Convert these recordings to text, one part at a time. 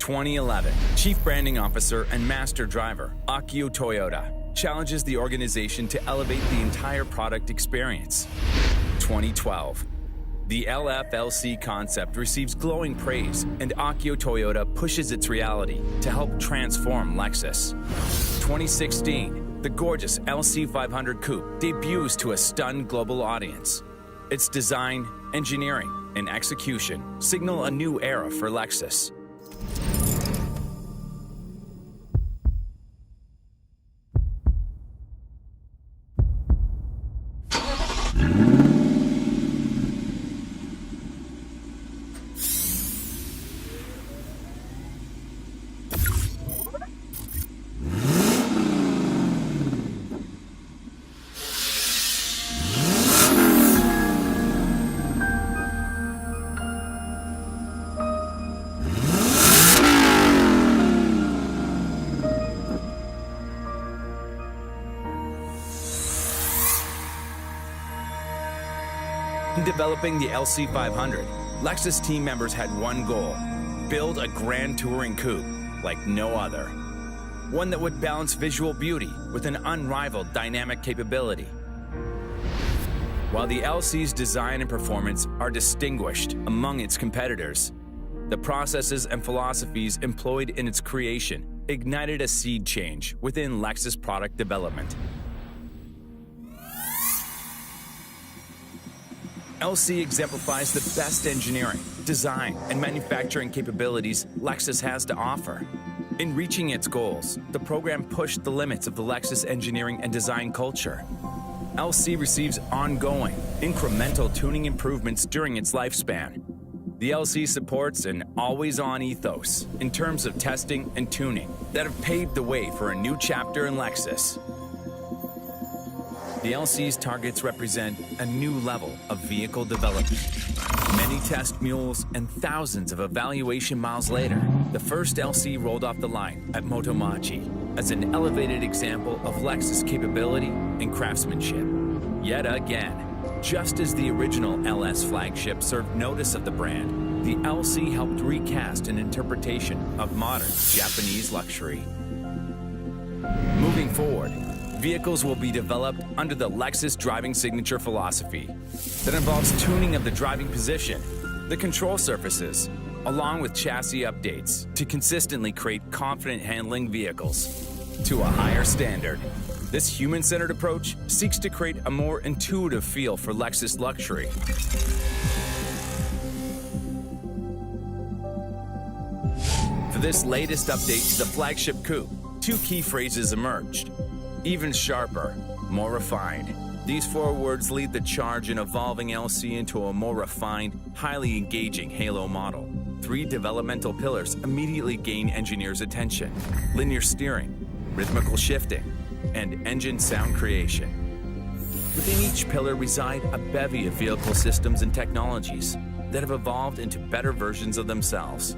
2011, Chief Branding Officer and Master Driver Akio Toyoda challenges the organization to elevate the entire product experience. 2012, the LFLC concept receives glowing praise, and Akio Toyoda pushes its reality to help transform Lexus. 2016, the gorgeous LC500 Coupe debuts to a stunned global audience. Its design, engineering, and execution signal a new era for Lexus. In developing the LC500, Lexus team members had one goal: build a grand touring coupe like no other. One that would balance visual beauty with an unrivaled dynamic capability. While the LC's design and performance are distinguished among its competitors, the processes and philosophies employed in its creation ignited a seed change within Lexus product development. LC exemplifies the best engineering, design, and manufacturing capabilities Lexus has to offer. In reaching its goals, the program pushed the limits of the Lexus engineering and design culture. LC receives ongoing, incremental tuning improvements during its lifespan. The LC supports an always-on ethos in terms of testing and tuning that have paved the way for a new chapter in Lexus. The LC's targets represent a new level of vehicle development. Many test mules and thousands of evaluation miles later, the first LC rolled off the line at Motomachi as an elevated example of Lexus capability and craftsmanship. Yet again, just as the original LS flagship served notice of the brand, the LC helped recast an interpretation of modern Japanese luxury. Moving forward, vehicles will be developed under the Lexus driving signature philosophy that involves tuning of the driving position, the control surfaces, along with chassis updates to consistently create confident handling vehicles to a higher standard. This human-centered approach seeks to create a more intuitive feel for Lexus luxury. For this latest update to the flagship coupe, two key phrases emerged: even sharper, more refined. These four words lead the charge in evolving LC into a more refined, highly engaging halo model. Three developmental pillars immediately gain engineers' attention: linear steering, rhythmical shifting, and engine sound creation. Within each pillar reside a bevy of vehicle systems and technologies that have evolved into better versions of themselves.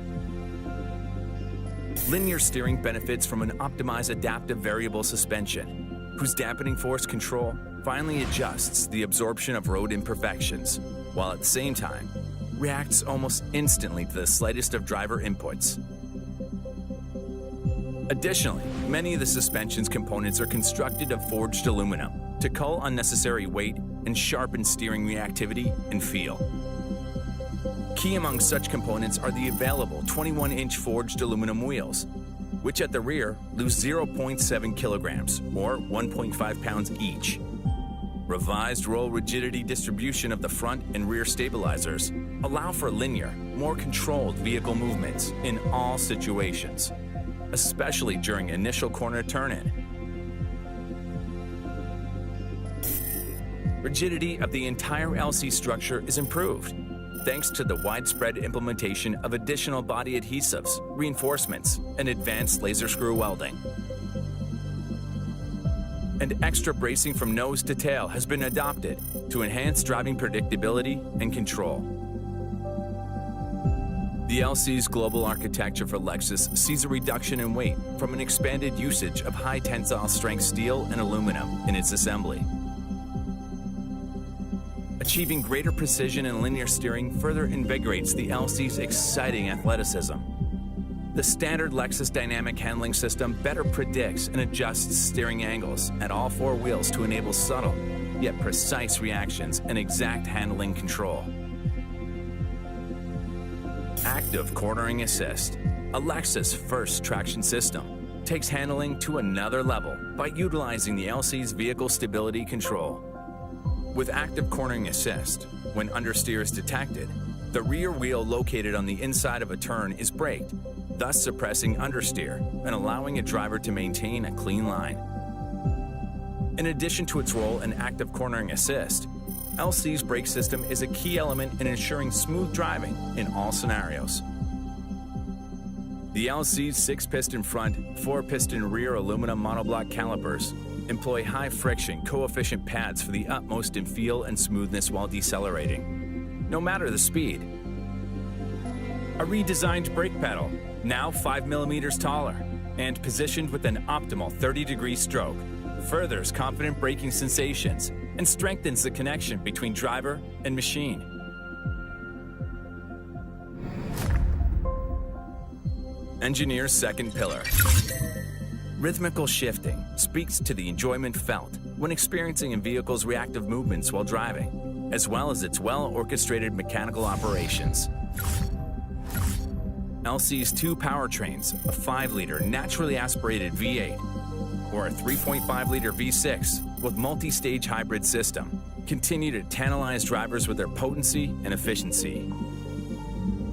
Linear steering benefits from an optimized adaptive variable suspension, whose dampening force control finally adjusts the absorption of road imperfections, while at the same time reacts almost instantly to the slightest of driver inputs. Additionally, many of the suspension's components are constructed of forged aluminum to cull unnecessary weight and sharpen steering reactivity and feel. Key among such components are the available 21-inch forged aluminum wheels, which at the rear lose 0.7 kilograms or 1.5 pounds each. Revised roll rigidity distribution of the front and rear stabilizers allow for linear, more controlled vehicle movements in all situations, especially during initial corner turn-in. Rigidity of the entire LC structure is improved, thanks to the widespread implementation of additional body adhesives, reinforcements, and advanced laser screw welding. And extra bracing from nose to tail has been adopted to enhance driving predictability and control. The LC's global architecture for Lexus sees a reduction in weight from an expanded usage of high tensile strength steel and aluminum in its assembly. Achieving greater precision and linear steering further invigorates the LC's exciting athleticism. The standard Lexus dynamic handling system better predicts and adjusts steering angles at all four wheels to enable subtle, yet precise reactions and exact handling control. Active Cornering Assist, a Lexus first traction system, takes handling to another level by utilizing the LC's vehicle stability control. With Active Cornering Assist, when understeer is detected, the rear wheel located on the inside of a turn is braked, thus suppressing understeer and allowing a driver to maintain a clean line. In addition to its role in Active Cornering Assist, LC's brake system is a key element in ensuring smooth driving in all scenarios. The LC's 6-piston front, 4-piston rear aluminum monoblock calipers employ high-friction coefficient pads for the utmost in feel and smoothness while decelerating, no matter the speed. A redesigned brake pedal, now 5 millimeters taller, and positioned with an optimal 30-degree stroke, furthers confident braking sensations and strengthens the connection between driver and machine. Engineer's second pillar. Rhythmical shifting speaks to the enjoyment felt when experiencing a vehicle's reactive movements while driving, as well as its well-orchestrated mechanical operations. LC's two powertrains, a 5-liter naturally aspirated V8 or a 3.5-liter V6 with multi-stage hybrid system, continue to tantalize drivers with their potency and efficiency.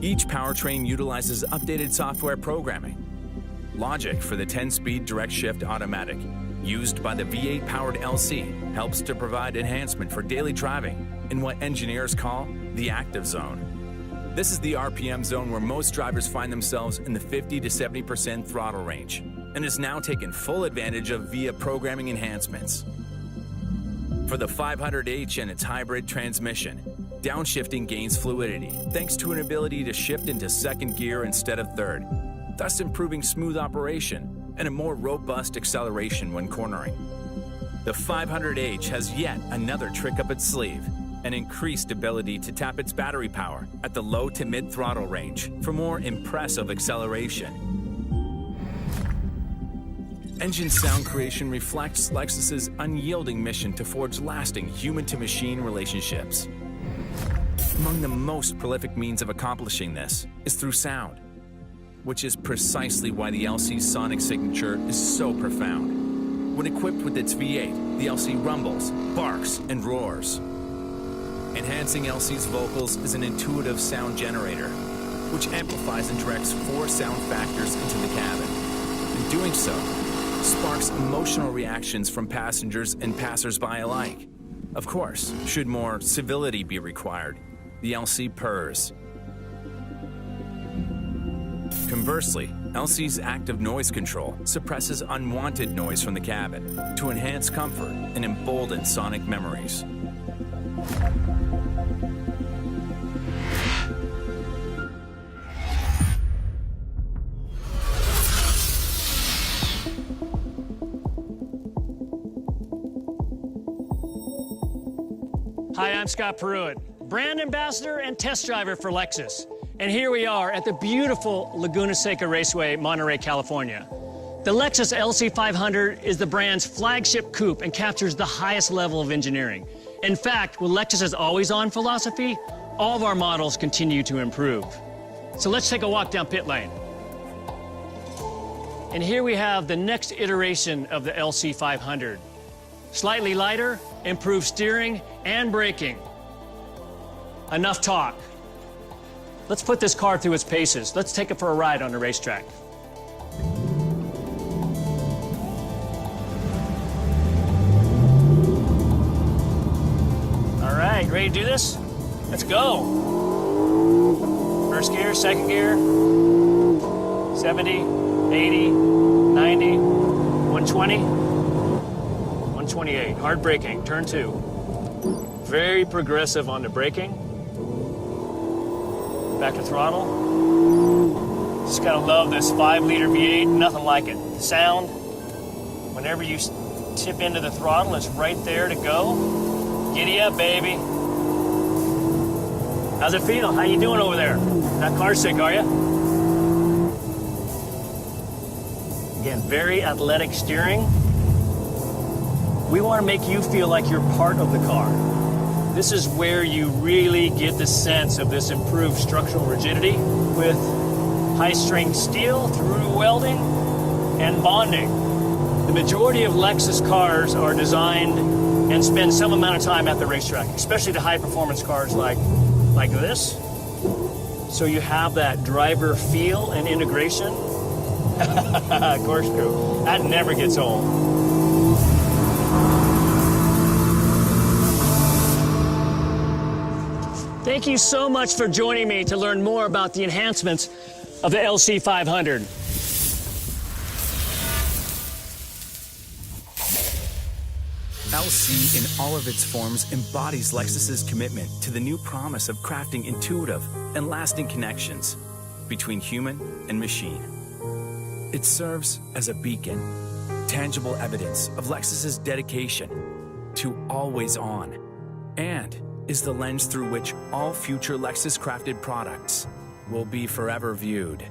Each powertrain utilizes updated software programming. Logic for the 10-speed direct shift automatic, used by the V8-powered LC, helps to provide enhancement for daily driving in what engineers call the active zone. This is the RPM zone where most drivers find themselves in the 50 to 70% throttle range, and is now taken full advantage of via programming enhancements. For the 500H and its hybrid transmission, downshifting gains fluidity thanks to an ability to shift into second gear instead of third, thus improving smooth operation and a more robust acceleration when cornering. The 500H has yet another trick up its sleeve, an increased ability to tap its battery power at the low to mid throttle range for more impressive acceleration. Engine sound creation reflects Lexus's unyielding mission to forge lasting human-to-machine relationships. Among the most prolific means of accomplishing this is through sound, which is precisely why the LC's sonic signature is so profound. When equipped with its V8, the LC rumbles, barks, and roars. Enhancing LC's vocals is an intuitive sound generator, which amplifies and directs 4 sound factors into the cabin. In doing so, sparks emotional reactions from passengers and passers-by alike. Of course, should more civility be required, the LC purrs. Conversely, LC's active noise control suppresses unwanted noise from the cabin to enhance comfort and embolden sonic memories. Hi, I'm Scott Pruitt, brand ambassador and test driver for Lexus. And here we are at the beautiful Laguna Seca Raceway, Monterey, California. The Lexus LC500 is the brand's flagship coupe and captures the highest level of engineering. In fact, with Lexus's always-on philosophy, all of our models continue to improve. So let's take a walk down pit lane. And here we have the next iteration of the LC500. Slightly lighter, improved steering and braking. Enough talk. Let's put this car through its paces. Let's take it for a ride on the racetrack. All right, ready to do this? Let's go. First gear, second gear, 70, 80, 90, 120, 128. Hard braking, turn 2. Very progressive on the braking. Back to throttle. Just gotta love this 5-liter V8, nothing like it. The sound, whenever you tip into the throttle, it's right there to go. Giddy up, baby. How's it feel? How you doing over there? Not car sick, are you? very athletic steering, we want to make you feel like you're part of the car. This is where you really get the sense of this improved structural rigidity with high-strength steel through welding and bonding. The majority of Lexus cars are designed and spend some amount of time at the racetrack, especially the high-performance cars like this. So you have that driver feel and integration. Corkscrew, that never gets old. Thank you so much for joining me to learn more about the enhancements of the LC500. LC in all of its forms embodies Lexus's commitment to the new promise of crafting intuitive and lasting connections between human and machine. It serves as a beacon, tangible evidence of Lexus's dedication to always on, and is the lens through which all future Lexus-crafted products will be forever viewed.